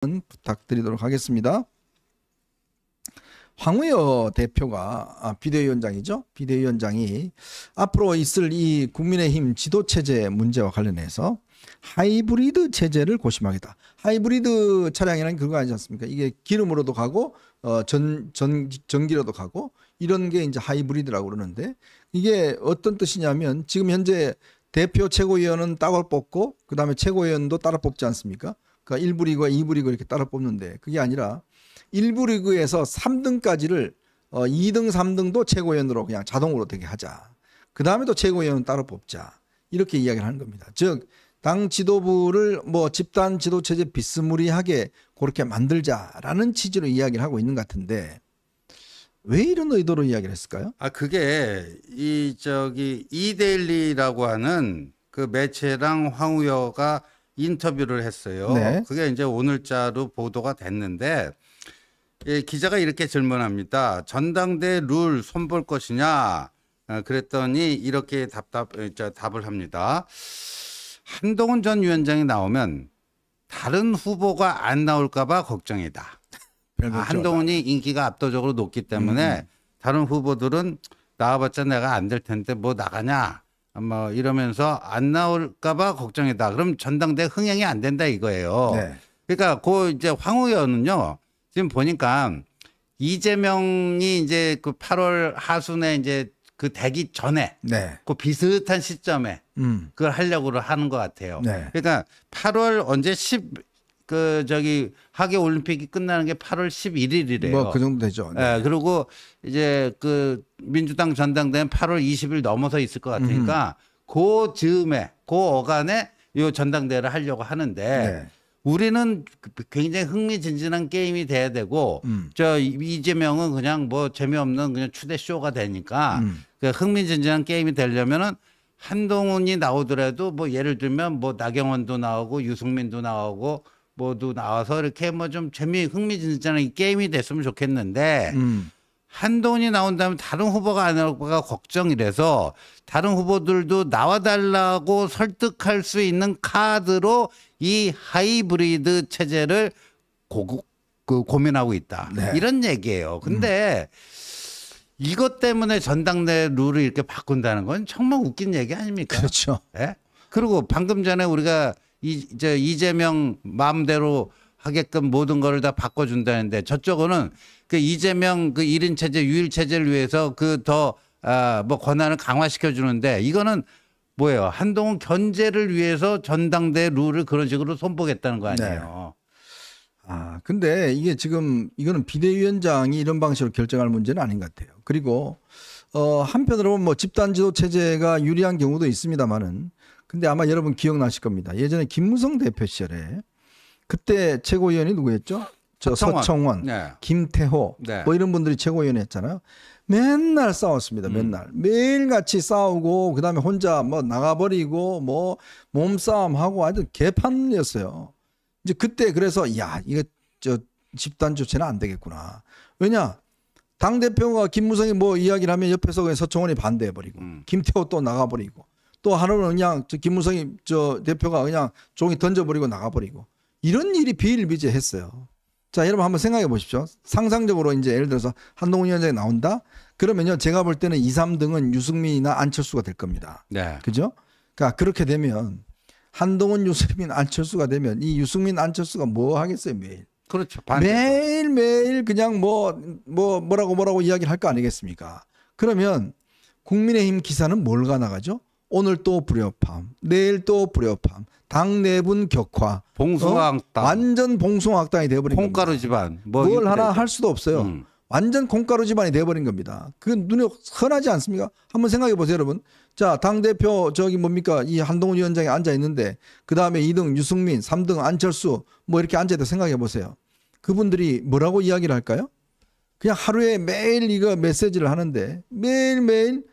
부탁드리도록 하겠습니다. 황우여 대표가 비대위원장이죠. 비대위원장이 앞으로 있을 이 국민의힘 지도체제 문제와 관련해서 하이브리드 체제를 고심하겠다. 하이브리드 차량이라는 그거 아니지 않습니까? 이게 기름으로도 가고 전기로도 가고 이런 게 이제 하이브리드라고 그러는데 이게 어떤 뜻이냐면 지금 현재 대표 최고위원은 따로 뽑고 그다음에 최고위원도 따로 뽑지 않습니까? 그러니까 1부 리그와 2부 리그 이렇게 따로 뽑는데 그게 아니라 1부 리그에서 3등까지를 2등, 3등도 최고위원으로 그냥 자동으로 되게 하자. 그 다음에 또 최고위원은 따로 뽑자. 이렇게 이야기를 하는 겁니다. 즉, 당 지도부를 뭐 집단 지도체제 비스무리하게 그렇게 만들자라는 취지로 이야기를 하고 있는 것 같은데 왜 이런 의도로 이야기를 했을까요? 그게 이데일리라고 하는 그 매체랑 황우여가 인터뷰를 했어요. 네. 그게 이제 오늘자로 보도가 됐는데 기자가 이렇게 질문합니다. 전당대 룰 손볼 것이냐? 그랬더니 이렇게 답을 합니다. 한동훈 전 위원장이 나오면 다른 후보가 안 나올까 봐 걱정이다. 한동훈이 인기가 압도적으로 높기 때문에 다른 후보들은 나와봤자 내가 안 될 텐데 뭐 나가냐? 뭐 이러면서 안 나올까 봐 걱정이다. 그럼 전당대 흥행이 안 된다 이거예요. 네. 그러니까 이제 황우여는요. 지금 보니까 이재명이 이제 그 8월 하순에 이제 그 되기 전에 네. 그 비슷한 시점에 그걸 하려고 하는 것 같아요. 네. 그러니까 8월 언제 하계 올림픽이 끝나는 게 8월 11일이래요. 뭐 그 정도 되죠. 네. 네. 그리고 이제 그 민주당 전당대회는 8월 20일 넘어서 있을 것 같으니까 그 즈음에 그 어간에 요 전당대회를 하려고 하는데 네. 우리는 굉장히 흥미진진한 게임이 돼야 되고 이재명은 그냥 뭐 재미없는 그냥 추대 쇼가 되니까 흥미진진한 게임이 되려면은 한동훈이 나오더라도 뭐 예를 들면 뭐 나경원도 나오고 유승민도 나오고 뭐도 나와서 이렇게 뭐 좀 흥미진진한 이 게임이 됐으면 좋겠는데 한동훈이 나온다면 다른 후보가 안 나올까 걱정이라서 다른 후보들도 나와달라고 설득할 수 있는 카드로 이 하이브리드 체제를 고민하고 있다. 네. 이런 얘기예요. 근데 이것 때문에 전당대 룰을 이렇게 바꾼다는 건 정말 웃긴 얘기 아닙니까? 그렇죠. 네? 그리고 방금 전에 우리가 이재명 마음대로 하게끔 모든 거를 다 바꿔준다는데 저쪽은 그 이재명 그 1인 체제, 유일 체제를 위해서 그 뭐 권한을 강화시켜 주는데 이거는 뭐예요? 한동훈 견제를 위해서 전당대 룰을 그런 식으로 손보겠다는 거 아니에요? 네. 근데 이게 지금 이거는 비대위원장이 이런 방식으로 결정할 문제는 아닌 것 같아요. 그리고 한편으로 뭐 집단 지도 체제가 유리한 경우도 있습니다만은 근데 아마 여러분 기억나실 겁니다. 예전에 김무성 대표 시절에 그때 최고위원이 누구였죠? 서청원, 네. 김태호 네. 뭐 이런 분들이 최고위원 했잖아요. 맨날 싸웠습니다. 매일같이 싸우고 그다음에 혼자 뭐 나가버리고 뭐 몸싸움하고 아주 개판이었어요. 이제 그때 그래서 야 이거 집단 조치는 안 되겠구나. 왜냐 당대표가 김무성이 뭐 이야기를 하면 옆에서 그냥 서청원이 반대해버리고 김태호 또 나가버리고 또 하루는 그냥 김무성이 대표가 그냥 종이 던져버리고 나가버리고 이런 일이 비일비재했어요. 자, 여러분 한번 생각해 보십시오. 상상적으로 이제 예를 들어서 한동훈 위원장이 나온다? 그러면요, 제가 볼 때는 2, 3등은 유승민이나 안철수가 될 겁니다. 네. 그죠? 그러니까 그렇게 되면 한동훈, 유승민, 안철수가 되면 이 유승민, 안철수가 뭐 하겠어요, 매일? 그렇죠. 매일 그냥 뭐라고 이야기를 할 거 아니겠습니까? 그러면 국민의힘 기사는 뭘가 나가죠? 오늘 또 불협화, 내일 또 불협화, 당 내분 격화, 봉숭아학당, 완전 봉숭아학당이 되어버린 콩가루 겁니다. 집안, 뭘 하나 할 수도 없어요. 완전 콩가루 집안이 되어버린 겁니다. 그 눈에 흔하지 않습니까? 한번 생각해 보세요, 여러분. 자, 당 대표 뭡니까? 이 한동훈 위원장이 앉아 있는데 그 다음에 2등 유승민, 3등 안철수 뭐 이렇게 앉아 있다 생각해 보세요. 그분들이 뭐라고 이야기를 할까요? 그냥 하루에 매일 이거 메시지를 하는데 매일매일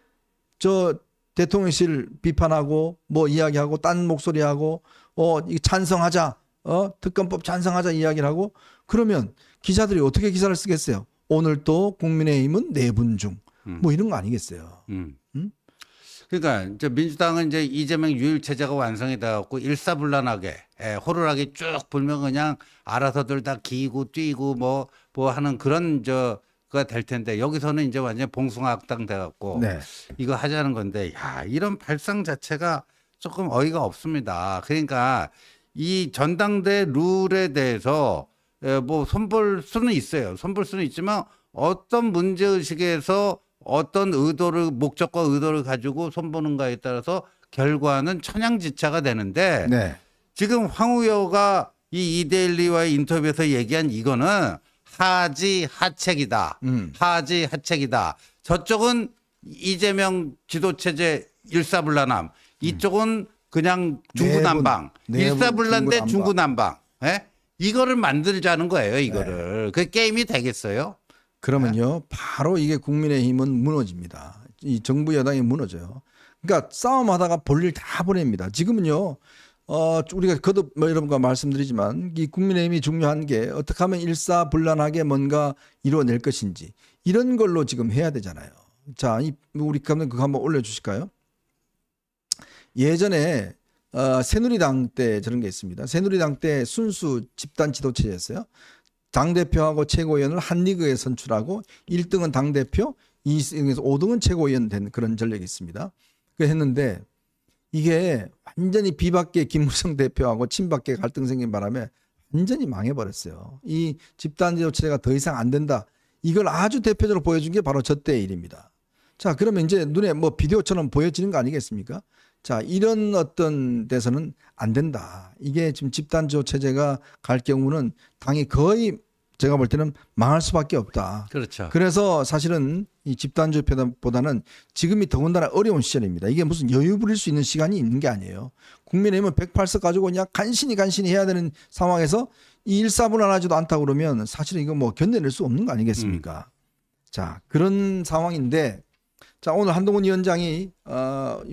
대통령실 비판하고 뭐 이야기하고 딴 목소리하고 이거 찬성하자 특검법 찬성하자 이야기를 하고 그러면 기자들이 어떻게 기사를 쓰겠어요? 오늘 또 국민의힘은 내분 중 뭐 이런 거 아니겠어요? 그러니까 이제 민주당은 이제 이재명 유일 체제가 완성이 돼갖고 일사불란하게 호루라기 쭉 불면 그냥 알아서들 다 기고 뛰고 뭐 하는 그런 저가 될 텐데 여기서는 이제 완전 봉숭아학당 돼갖고 네. 이거 하자는 건데 야 이런 발상 자체가 조금 어이가 없습니다. 그러니까 이 전당대 룰에 대해서 뭐 손볼 수는 있어요. 손볼 수는 있지만 어떤 문제의식에서 어떤 의도를 목적과 의도를 가지고 손보는가에 따라서 결과는 천양지차가 되는데 네. 지금 황우여가 이 이데일리와의 인터뷰에서 얘기한 이거는 하지하책이다. 하지하책이다. 저쪽은 이재명 지도체제 일사불란함. 이쪽은 그냥 중구난방. 일사불란 대 중구난방. 예? 이거를 만들자는 거예요. 이거를. 네. 그 게임이 되겠어요? 그러면요, 바로 이게 국민의힘은 무너집니다. 이 정부 여당이 무너져요. 그러니까 싸움하다가 볼일 다 보냅니다. 지금은요, 우리가 거듭 여러분과 말씀드리지만 이 국민의힘이 중요한 게 어떻게 하면 일사불란하게 뭔가 이루어낼 것인지 이런 걸로 지금 해야 되잖아요. 자, 우리 감독님 그거 한번 올려주실까요? 예전에 새누리당 때 저런 게 있습니다. 새누리당 때 순수 집단 지도체제였어요. 당대표하고 최고위원을 한 리그에 선출하고 1등은 당대표, 2등에서 5등은 최고위원 된 그런 전력이 있습니다. 그 했는데 이게 완전히 비박계 김무성 대표하고 친박계 갈등 생긴 바람에 완전히 망해버렸어요. 이 집단 지도체제가 더 이상 안 된다. 이걸 아주 대표적으로 보여준 게 바로 저 때의 일입니다. 자, 그러면 이제 눈에 뭐 비디오처럼 보여지는 거 아니겠습니까? 자, 이런 어떤 데서는 안 된다. 이게 지금 집단지도 체제가 갈 경우는 당이 거의 제가 볼 때는 망할 수밖에 없다. 그렇죠. 그래서 사실은 이 집단주의보다는 지금이 더군다나 어려운 시절입니다. 이게 무슨 여유 부릴 수 있는 시간이 있는 게 아니에요. 국민의힘은 108석 가지고 그냥 간신히 해야 되는 상황에서 이 일사불란하지도 않다 그러면 사실은 이거 뭐 견뎌낼 수 없는 거 아니겠습니까? 자, 그런 상황인데 자, 오늘 한동훈 위원장이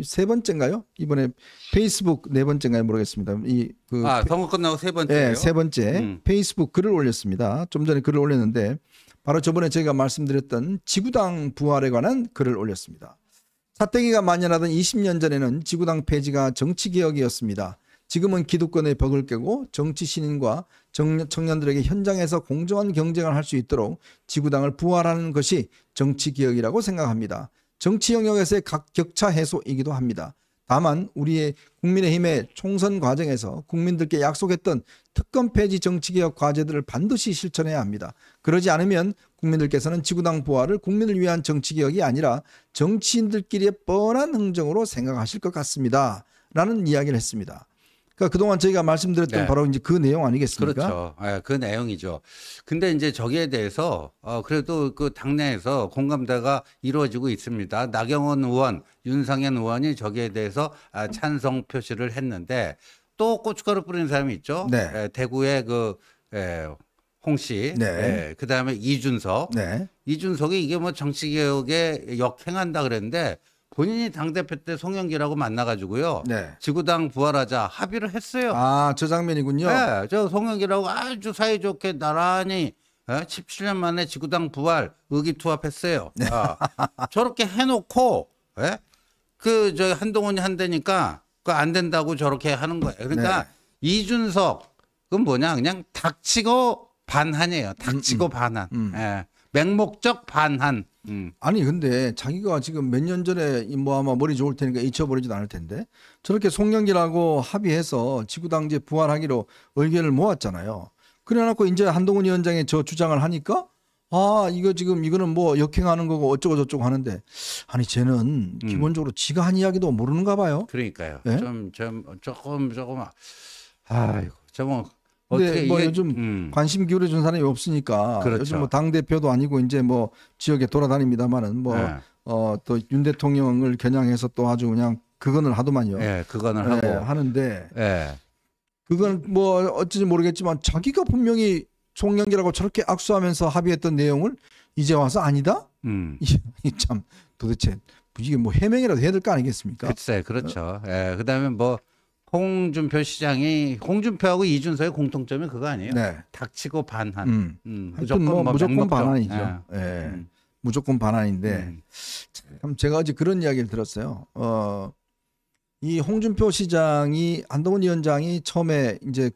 세 번째인가요? 이번에 페이스북 네 번째인가요? 모르겠습니다. 선거 끝나고 세 번째예요? 네, 세 번째 페이스북 글을 올렸습니다. 좀 전에 글을 올렸는데 바로 저번에 저희가 말씀드렸던 지구당 부활에 관한 글을 올렸습니다. 사태기가 만연하던 20년 전에는 지구당 폐지가 정치개혁이었습니다. 지금은 기득권의 벽을 깨고 정치 신인과 청년들에게 현장에서 공정한 경쟁을 할 수 있도록 지구당을 부활하는 것이 정치개혁이라고 생각합니다. 정치 영역에서의 각 격차 해소이기도 합니다. 다만 우리의 국민의힘의 총선 과정에서 국민들께 약속했던 특검 폐지 정치개혁 과제들을 반드시 실천해야 합니다. 그러지 않으면 국민들께서는 지구당 부활을 국민을 위한 정치개혁이 아니라 정치인들끼리의 뻔한 흥정으로 생각하실 것 같습니다. 라는 이야기를 했습니다. 그러니까 그동안 저희가 말씀드렸던 네. 바로 이제 그 내용 아니겠습니까? 그렇죠. 네, 그 내용이죠. 근데 이제 저기에 대해서 그래도 그 당내에서 공감대가 이루어지고 있습니다. 나경원 의원, 윤상현 의원이 저기에 대해서 찬성 표시를 했는데 또 고춧가루 뿌리는 사람이 있죠. 네. 대구의 홍 씨, 네. 그다음에 이준석. 네. 이준석이 이게 뭐 정치개혁에 역행한다 그랬는데 본인이 당대표 때 송영길하고 만나가지고요. 네. 지구당 부활하자 합의를 했어요. 아, 저 장면이군요. 네, 저 송영길하고 아주 사이좋게 나란히 17년 만에 지구당 부활 의기투합했어요. 네. 저렇게 해놓고 저 한동훈이 한다니까 그 안 된다고 저렇게 하는 거예요. 그러니까 네. 이준석 그건 뭐냐 그냥 닥치고 반한이에요. 닥치고 반한. 예. 맹목적 반한. 아니 근데 자기가 지금 몇 년 전에 뭐 아마 머리 좋을 테니까 잊혀버리지도 않을 텐데 저렇게 송영길하고 합의해서 지구당제 부활하기로 의견을 모았잖아요. 그래놓고 이제 한동훈 위원장이 저 주장을 하니까 이거 지금 이거는 뭐 역행하는 거고 어쩌고 저쩌고 하는데 아니 쟤는 기본적으로 지가 한 이야기도 모르는가 봐요. 그러니까요. 네? 조금 아이고 저뭐 근데 어떻게 뭐 이게, 요즘 관심 기울여준 사람이 없으니까 그렇죠. 요즘 뭐 당 대표도 아니고 이제 뭐 지역에 돌아다닙니다만은 뭐 네. 또 윤 대통령을 겨냥해서 또 아주 그냥 그건을 하더만요. 예, 그거는 하고 하는데 예. 그건 뭐 어찌지 모르겠지만 자기가 분명히 송영길하고 저렇게 악수하면서 합의했던 내용을 이제 와서 아니다? 참 도대체 이게 뭐 해명이라도 해야 될 거 아니겠습니까? 글쎄, 그렇죠. 예, 그다음에 뭐 홍준표하고 이준석의 공통점이 그거 아니에요? 네. 닥치고 반한. 하여튼 뭐 무조건 맹목적. 반환이죠. 예. 예. 무조건 반환인데 참 제가 어제 그런 이야기를 들었어요. 이 홍준표 시장이 한동훈 위원장이 처음에 이제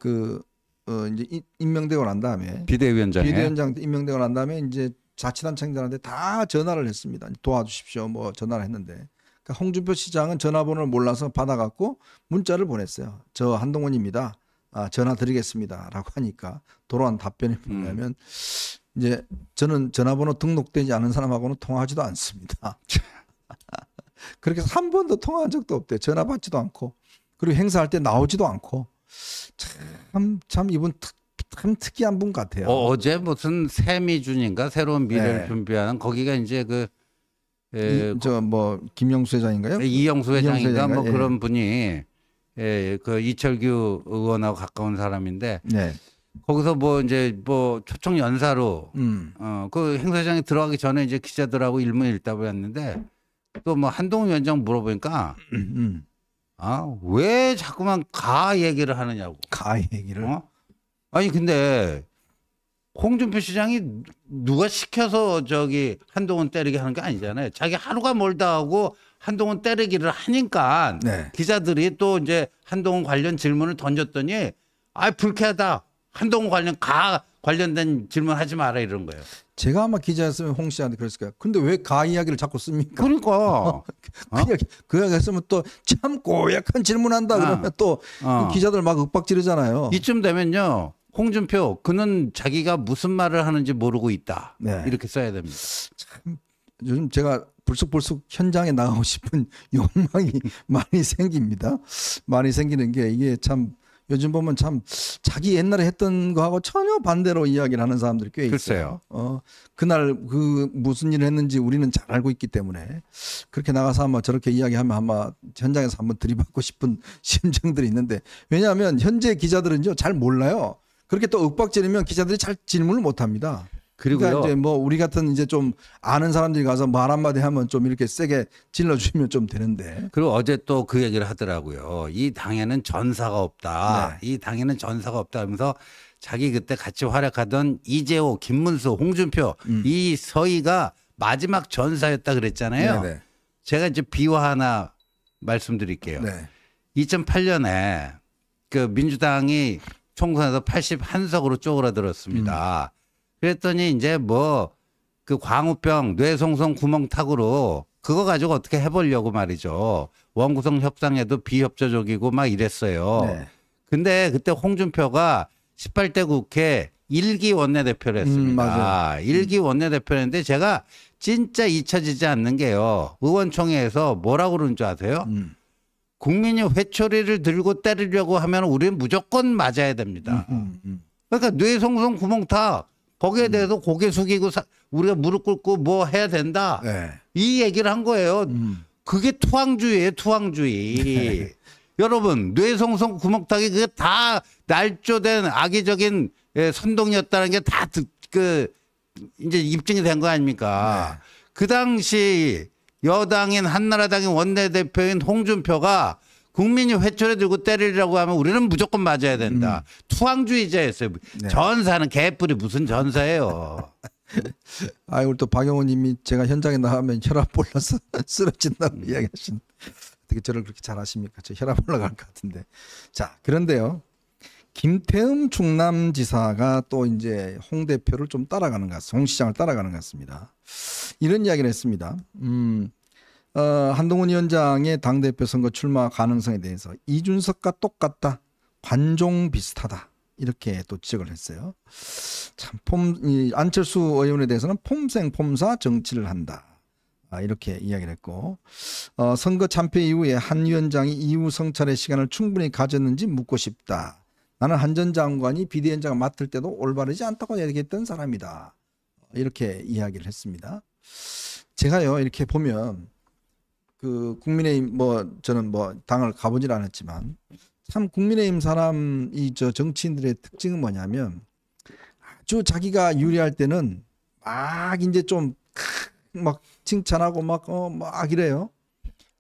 이제 임명되고 난 다음에 비대위원장 임명되고 난 다음에 이제 자치단체장들한테 다 전화를 했습니다. 도와주십시오. 뭐 전화를 했는데 그러니까 홍준표 시장은 전화번호를 몰라서 받아갖고 문자를 보냈어요. 저 한동훈입니다. 전화 드리겠습니다라고 하니까 돌아온 답변이 뭐냐면 이제 저는 전화번호 등록되지 않은 사람하고는 통화하지도 않습니다. 그렇게 해서 한 번도 통화한 적도 없대요. 전화 받지도 않고 그리고 행사할 때 나오지도 않고 참 이분 참 특이한 분 같아요. 어제 무슨 새미준인가 새로운 미래를 준비하는 거기가 이제 김영수 회장인가요? 이영수 회장인가 뭐 예. 그런 분이 그 이철규 의원하고 가까운 사람인데 네. 거기서 뭐 이제 뭐 초청 연사로 그 행사장에 들어가기 전에 이제 기자들하고 일문일답을 했는데 또 뭐 한동훈 위원장 물어보니까 왜 자꾸만 가 얘기를 하느냐고. 가 얘기를. 아니 근데 홍준표 시장이 누가 시켜서 한동훈 때리게 하는 게 아니잖아요. 자기 하루가 멀다 하고 한동훈 때리기를 하니까 네. 기자들이 또 이제 한동훈 관련 질문을 던졌더니 불쾌하다. 한동훈 관련된 질문 하지 마라 이런 거예요. 제가 아마 기자였으면 홍 씨한테 그랬을 거예요. 근데 왜 가 이야기를 자꾸 씁니까? 그러니까 그 이야기 했으면 또 참 고약한 질문한다 그러면 또 기자들 막 윽박지르잖아요. 이쯤 되면요. 홍준표 그는 자기가 무슨 말을 하는지 모르고 있다. 네. 이렇게 써야 됩니다. 참 요즘 제가 불쑥 현장에 나가고 싶은 욕망이 많이 생깁니다. 많이 생기는 게 이게 참 요즘 보면 참 자기 옛날에 했던 거하고 전혀 반대로 이야기를 하는 사람들이 꽤 있어요. 그날 무슨 일을 했는지 우리는 잘 알고 있기 때문에 그렇게 나가서 아마 저렇게 이야기하면 아마 현장에서 한번 들이받고 싶은 심정들이 있는데 왜냐하면 현재 기자들은요 잘 몰라요. 그렇게 또 윽박지르면 기자들이 잘 질문을 못 합니다. 그리고요. 그러니까 이제 뭐 우리 같은 이제 좀 아는 사람들이 가서 말 한마디 하면 좀 이렇게 세게 질러주면 좀 되는데. 그리고 어제 또 그 얘기를 하더라고요. 이 당에는 전사가 없다. 이 당에는 전사가 없다 하면서 자기 그때 같이 활약하던 이재호, 김문수, 홍준표 이 서희가 마지막 전사였다 그랬잖아요. 네네. 제가 이제 비화 하나 말씀드릴게요. 네. 2008년에 그 민주당이 총선에서 81석으로 쪼그라들었습니다. 그랬더니 이제 그 광우병 뇌송송 구멍탁으로 그거 가지고 어떻게 해보려고 말이죠. 원구성 협상에도 비협조적이고 막 이랬어요. 네. 근데 그때 홍준표가 18대 국회 1기 원내대표를 했습니다. 맞아요. 1기 원내대표를 했는데 제가 진짜 잊혀지지 않는 게요. 의원총회에서 뭐라고 그러는 줄 아세요? 국민이 회초리를 들고 때리려고 하면 우리는 무조건 맞아야 됩니다. 그러니까 뇌송송 구멍탁 거기에 대해서 고개 숙이고 우리가 무릎 꿇고 뭐 해야 된다. 네. 이 얘기를 한 거예요. 그게 투항주의예요. 투항주의. 네. 여러분 뇌송송 구멍탁이 그게 다 날조된 악의적인 선동이었다는 게 다 이제 입증이 된 거 아닙니까? 네. 그 당시 여당인 한나라당의 원내대표인 홍준표가 국민이 회초리 들고 때리려고 하면 우리는 무조건 맞아야 된다. 투항주의자였어요. 네. 전사는 개뿔이 무슨 전사예요. 우리 또 박영호 님이 제가 현장에 나가면 혈압 올라서 쓰러진다고 이야기하시는 어떻게 저를 그렇게 잘 아십니까? 저 혈압 올라갈 것 같은데. 자, 그런데요. 김태흠 충남지사가 또 이제 홍 대표를 좀 따라가는 것 같습니다. 홍 시장을 따라가는 것 같습니다. 이런 이야기를 했습니다. 한동훈 위원장의 당대표 선거 출마 가능성에 대해서 이준석과 똑같다. 관종 비슷하다. 이렇게 또 지적을 했어요. 참 안철수 의원에 대해서는 폼생폼사 정치를 한다. 이렇게 이야기를 했고 선거 참패 이후에 한 위원장이 이후 성찰의 시간을 충분히 가졌는지 묻고 싶다. 나는 한 전 장관이 비대위원장을 맡을 때도 올바르지 않다고 얘기했던 사람이다. 이렇게 이야기를 했습니다. 제가요 이렇게 보면 그 국민의힘 저는 당을 가보질 않았지만 참 국민의힘 사람이 정치인들의 특징은 뭐냐면 아주 자기가 유리할 때는 막 이제 좀 막 칭찬하고 막 이래요.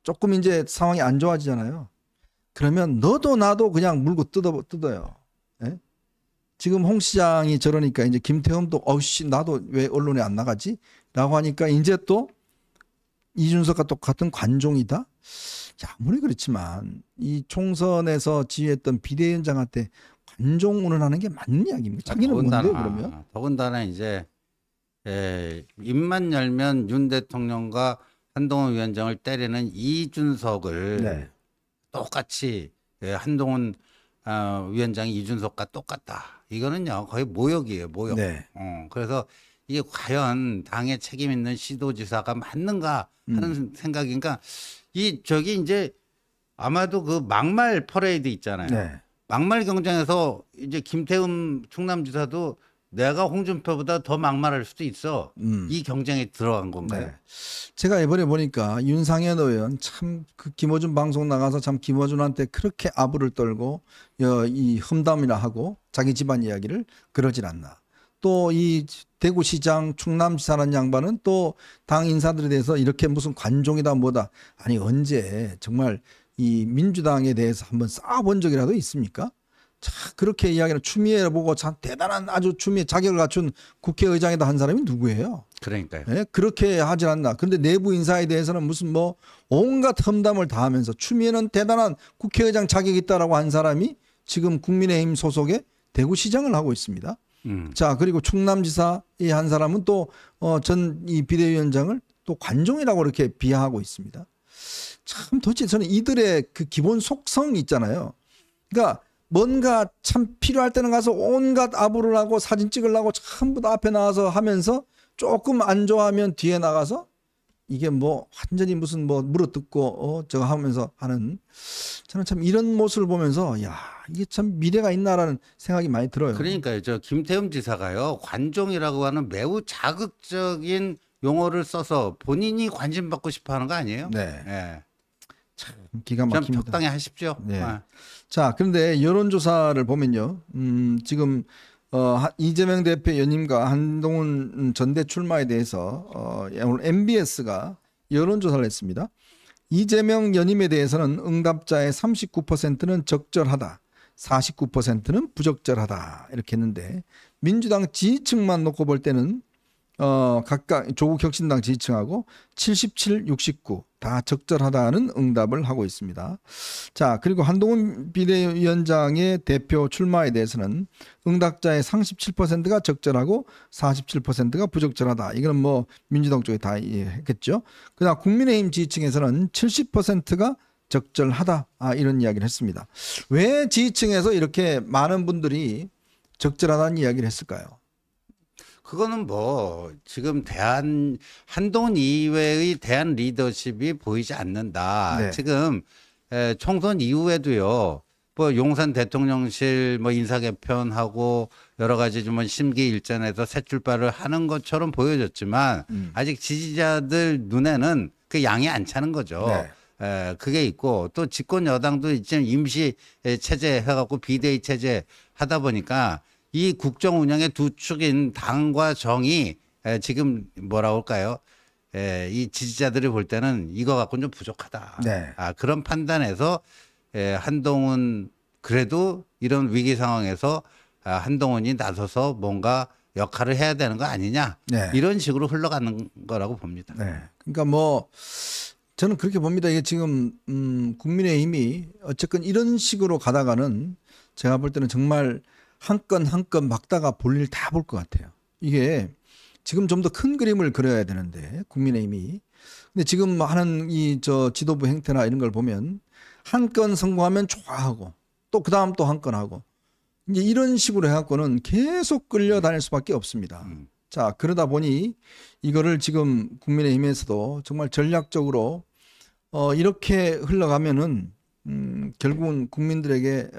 조금 이제 상황이 안 좋아지잖아요. 그러면 너도 나도 그냥 물고 뜯어요. 예? 지금 홍 시장이 저러니까 이제 김태흠도 어씨 나도 왜 언론에 안 나가지?라고 하니까 이제 또 이준석과 똑같은 관종이다. 자, 아무리 그렇지만 이 총선에서 지휘했던 비대위원장한테 관종 운운하는 게 맞는 이야기입니까? 자기는 뭔데요 그러면? 더군다나 이제 입만 열면 윤 대통령과 한동훈 위원장을 때리는 이준석을 네. 똑같이 한동훈 위원장이 이준석과 똑같다. 이거는요 거의 모욕이에요, 모욕. 네. 그래서 이게 과연 당에 책임 있는 시도지사가 맞는가 하는 생각인가. 저기 이제 아마도 그 막말 퍼레이드 있잖아요. 네. 막말 경쟁에서 이제 김태흠 충남지사도 내가 홍준표보다 더 막말할 수도 있어. 이 경쟁에 들어간 건가요? 네. 제가 이번에 보니까 윤상현 의원 참 그 김어준 방송 나가서 참 김어준한테 그렇게 아부를 떨고 이 험담이나 하고 자기 집안 이야기를 그러질 않나. 또 이 대구시장 충남지사라는 양반은 또 당 인사들에 대해서 이렇게 무슨 관종이다 뭐다. 아니 언제 정말 이 민주당에 대해서 한번 싸워본 적이라도 있습니까? 자, 그렇게 이야기를 추미애 보고 참 대단한 아주 추미애 자격을 갖춘 국회의장이다 한 사람이 누구예요? 그러니까요. 예? 그렇게 하지 않나. 그런데 내부 인사에 대해서는 무슨 뭐 온갖 험담을 다 하면서 추미애는 대단한 국회의장 자격이 있다라고 한 사람이 지금 국민의힘 소속의 대구시장을 하고 있습니다. 자, 그리고 충남지사의 한 사람은 또 전 이 비대위원장을 또 관종이라고 이렇게 비하하고 있습니다. 참 도대체 저는 이들의 그 기본 속성이 있잖아요. 그러니까 뭔가 참 필요할 때는 가서 온갖 아부를 하고 사진 찍으려고 전부 다 앞에 나와서 하면서 조금 안 좋아하면 뒤에 나가서 이게 뭐 완전히 무슨 뭐 물어뜯고 저거 하면서 하는, 저는 참 이런 모습을 보면서 야, 이게 참 미래가 있나라는 생각이 많이 들어요. 그러니까요. 저 김태흠 지사가요. 관종이라고 하는 매우 자극적인 용어를 써서 본인이 관심 받고 싶어 하는 거 아니에요? 네. 예. 기가 좀 막힙니다. 적당히 하십시오. 네. 아. 자, 그런데 여론조사를 보면요. 지금 이재명 대표 연임과 한동훈 전대 출마에 대해서 오늘 MBS가 여론조사를 했습니다. 이재명 연임에 대해서는 응답자의 39%는 적절하다, 49%는 부적절하다 이렇게 했는데, 민주당 지지층만 놓고 볼 때는 각각 조국 혁신당 지지층하고 77, 69 다 적절하다는 응답을 하고 있습니다. 자, 그리고 한동훈 비대위원장의 대표 출마에 대해서는 응답자의 37%가 적절하고 47%가 부적절하다. 이거는 뭐 민주당 쪽에 다 했겠죠. 그러나 국민의힘 지지층에서는 70%가 적절하다. 이런 이야기를 했습니다. 왜 지지층에서 이렇게 많은 분들이 적절하다는 이야기를 했을까요? 그거는 뭐 지금 한동훈 이외의 대한 리더십이 보이지 않는다. 네. 지금 총선 이후에도요. 뭐 용산 대통령실 뭐 인사 개편하고 여러 가지 좀 심기일전에서 새 출발을 하는 것처럼 보여졌지만 아직 지지자들 눈에는 그 양이 안 차는 거죠. 네. 그게 있고 또 집권 여당도 지금 임시 체제 해갖고 비대위 체제 하다 보니까 이 국정 운영의 두 축인 당과 정이 지금 뭐라고 할까요? 이 지지자들이 볼 때는 이거 갖고는 좀 부족하다. 네. 그런 판단에서 한동훈 그래도 이런 위기 상황에서 한동훈이 나서서 뭔가 역할을 해야 되는 거 아니냐. 네. 이런 식으로 흘러가는 거라고 봅니다. 네. 그러니까 뭐 저는 그렇게 봅니다. 이게 지금 국민의힘이 어쨌건 이런 식으로 가다가는 제가 볼 때는 정말 한 건 한 건 막다가 볼 일 다 볼 것 같아요. 이게 지금 좀 더 큰 그림을 그려야 되는데 국민의힘이. 근데 지금 하는 지도부 행태나 이런 걸 보면 한 건 성공하면 좋아하고 또 그 다음 또 한 건 하고 이제 이런 식으로 해갖고는 계속 끌려다닐 수밖에 없습니다. 자, 그러다 보니 이거를 지금 국민의힘에서도 정말 전략적으로 이렇게 흘러가면은 결국은 국민들에게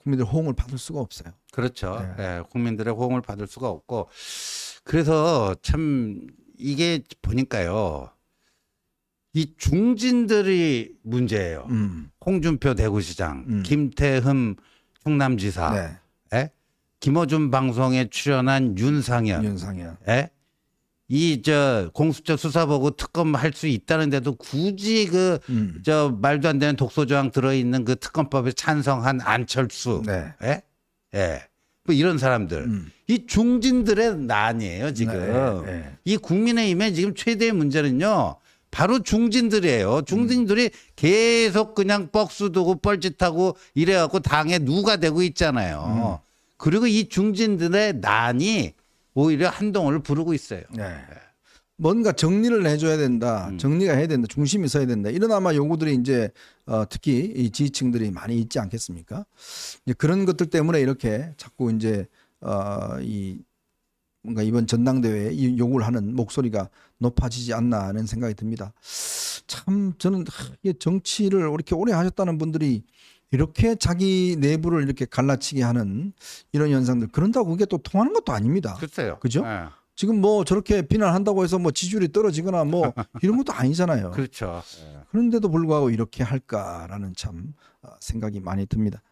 국민들 호응을 받을 수가 없어요. 그렇죠. 네. 국민들의 호응을 받을 수가 없고 그래서 참 이게 보니까요. 이 중진들이 문제예요. 홍준표 대구시장, 김태흠 충남지사, 네. 김어준 방송에 출연한 윤상현, 공수처 수사보고 특검 할 수 있다는데도 굳이 말도 안 되는 독소조항 들어있는 그 특검법에 찬성한 안철수, 네. 예. 뭐 이런 사람들. 이 중진들의 난이에요, 지금. 이 국민의힘의 지금 최대의 문제는요. 바로 중진들이에요. 중진들이 계속 그냥 뻑수 두고 뻘짓하고 이래갖고 당에 누가 되고 있잖아요. 그리고 이 중진들의 난이 오히려 한동훈을 부르고 있어요. 뭔가 정리를 해줘야 된다. 정리가 해야 된다. 중심이 서야 된다. 이런 아마 요구들이 이제 특히 이 지지층들이 많이 있지 않겠습니까? 이제 그런 것들 때문에 이렇게 자꾸 이제 이 뭔가 이번 전당대회에 이 요구를 하는 목소리가 높아지지 않나 하는 생각이 듭니다. 참 저는 이 정치를 이렇게 오래 하셨다는 분들이 이렇게 자기 내부를 이렇게 갈라치게 하는 이런 현상들 그런다고 그게 또 통하는 것도 아닙니다. 글쎄요. 그죠? 지금 뭐 저렇게 비난한다고 해서 뭐 지지율이 떨어지거나 뭐 이런 것도 아니잖아요. 그렇죠. 그런데도 불구하고 이렇게 할까라는 참 생각이 많이 듭니다.